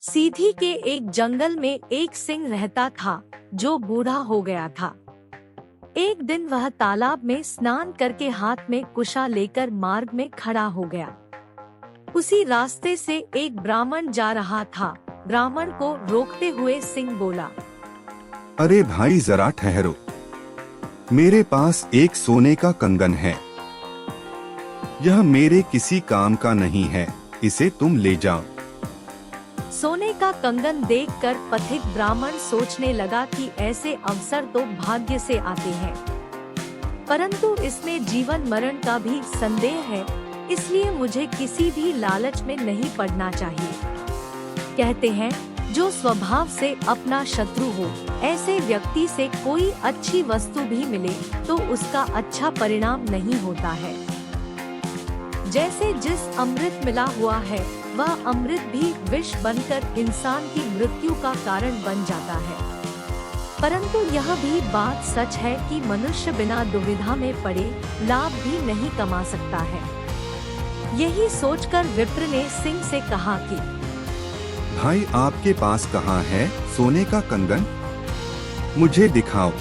सीधी के एक जंगल में एक सिंह रहता था जो बूढ़ा हो गया था। एक दिन वह तालाब में स्नान करके हाथ में कुशा लेकर मार्ग में खड़ा हो गया। उसी रास्ते से एक ब्राह्मण जा रहा था। ब्राह्मण को रोकते हुए सिंह बोला, अरे भाई जरा ठहरो, मेरे पास एक सोने का कंगन है। यह मेरे किसी काम का नहीं है, इसे तुम ले जाओ। सोने का कंगन देखकर पथिक ब्राह्मण सोचने लगा कि ऐसे अवसर तो भाग्य से आते हैं, परंतु इसमें जीवन मरण का भी संदेह है, इसलिए मुझे किसी भी लालच में नहीं पड़ना चाहिए। कहते हैं जो स्वभाव से अपना शत्रु हो, ऐसे व्यक्ति से कोई अच्छी वस्तु भी मिले तो उसका अच्छा परिणाम नहीं होता है। जैसे जिस अमृत मिला हुआ है वह अमृत भी विष बनकर इंसान की मृत्यु का कारण बन जाता है। परंतु यह भी बात सच है कि मनुष्य बिना दुविधा में पड़े लाभ भी नहीं कमा सकता है। यही सोचकर विप्र ने सिंह से कहा कि भाई आपके पास कहाँ है सोने का कंगन, मुझे दिखाओ।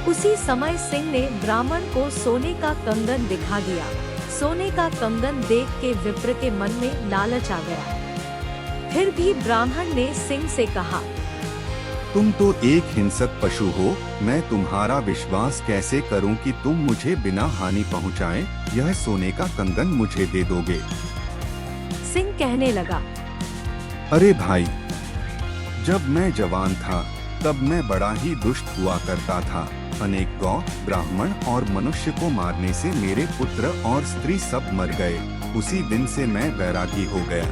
उसी समय सिंह ने ब्राह्मण को सोने का कंगन दिखा दिया। सोने का कंगन देख के विप्र के मन में लालच आ गया। फिर भी ब्राह्मण ने सिंह से कहा, तुम तो एक हिंसक पशु हो, मैं तुम्हारा विश्वास कैसे करूं कि तुम मुझे बिना हानि पहुंचाए यह सोने का कंगन मुझे दे दोगे। सिंह कहने लगा, अरे भाई, जब मैं जवान था तब मैं बड़ा ही दुष्ट हुआ करता था। अनेक गौ, ब्राह्मण और मनुष्य को मारने से मेरे पुत्र और स्त्री सब मर गए। उसी दिन से मैं वैरागी हो गया।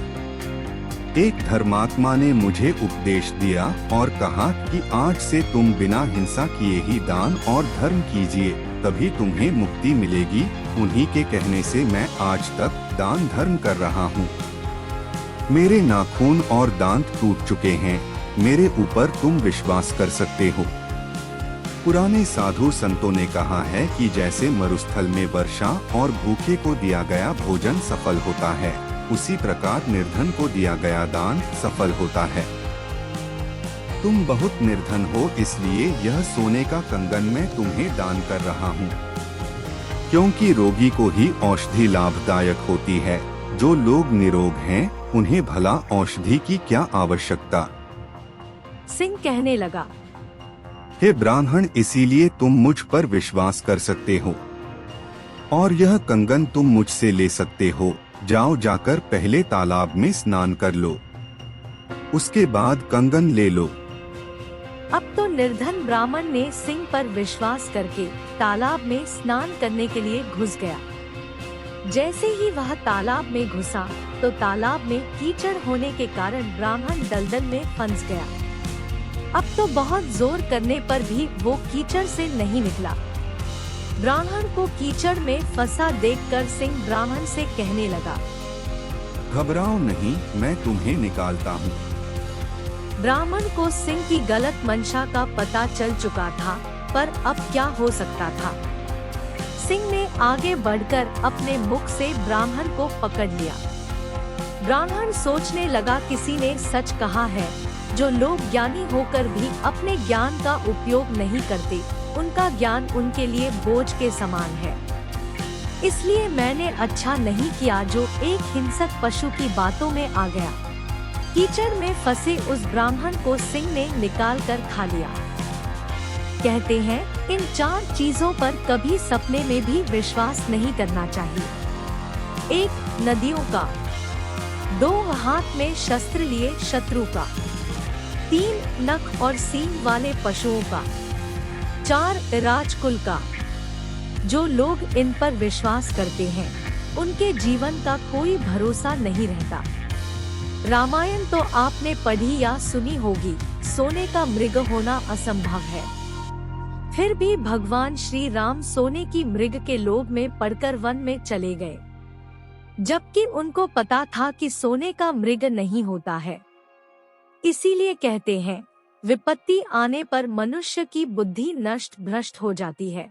एक धर्मात्मा ने मुझे उपदेश दिया और कहा कि आज से तुम बिना हिंसा किए ही दान और धर्म कीजिए, तभी तुम्हें मुक्ति मिलेगी। उन्हीं के कहने से मैं आज तक दान धर्म कर रहा हूँ। मेरे नाखून और दांत टूट चुके हैं, मेरे ऊपर तुम विश्वास कर सकते हो। पुराने साधु संतों ने कहा है कि जैसे मरुस्थल में वर्षा और भूखे को दिया गया भोजन सफल होता है, उसी प्रकार निर्धन को दिया गया दान सफल होता है। तुम बहुत निर्धन हो, इसलिए यह सोने का कंगन मैं तुम्हें दान कर रहा हूँ, क्योंकि रोगी को ही औषधि लाभदायक होती है। जो लोग निरोग हैं, उन्हें भला औषधि की क्या आवश्यकता। सिंह कहने लगा, हे ब्राह्मण, इसीलिए तुम मुझ पर विश्वास कर सकते हो और यह कंगन तुम मुझसे ले सकते हो। जाओ, जाकर पहले तालाब में स्नान कर लो, उसके बाद कंगन ले लो। अब तो निर्धन ब्राह्मण ने सिंह पर विश्वास करके तालाब में स्नान करने के लिए घुस गया। जैसे ही वह तालाब में घुसा तो तालाब में कीचड़ होने के कारण ब्राह्मण दलदल में फंस गया। अब तो बहुत जोर करने पर भी वो कीचड़ से नहीं निकला। ब्राह्मण को कीचड़ में फंसा देखकर सिंह ब्राह्मण से कहने लगा, घबराओ नहीं, मैं तुम्हें निकालता हूँ। ब्राह्मण को सिंह की गलत मंशा का पता चल चुका था, पर अब क्या हो सकता था। सिंह ने आगे बढ़कर अपने मुख से ब्राह्मण को पकड़ लिया। ब्राह्मण सोचने लगा, किसी ने सच कहा है, जो लोग ज्ञानी होकर भी अपने ज्ञान का उपयोग नहीं करते, उनका ज्ञान उनके लिए बोझ के समान है। इसलिए मैंने अच्छा नहीं किया जो एक हिंसक पशु की बातों में आ गया। कीचड़ में फंसे उस ब्राह्मण को सिंह ने निकाल कर खा लिया। कहते हैं इन 4 चीजों पर कभी सपने में भी विश्वास नहीं करना चाहिए। 1. नदियों का। 2. हाथ में शस्त्र लिए शत्रु का। 3. नख और सींग वाले पशुओं का। 4. राजकुल का। जो लोग इन पर विश्वास करते हैं उनके जीवन का कोई भरोसा नहीं रहता। रामायण तो आपने पढ़ी या सुनी होगी, सोने का मृग होना असंभव है। फिर भी भगवान श्री राम सोने की मृग के लोभ में पड़कर वन में चले गए, जबकि उनको पता था कि सोने का मृग नहीं होता है। इसीलिए कहते हैं विपत्ति आने पर मनुष्य की बुद्धि नष्ट भ्रष्ट हो जाती है।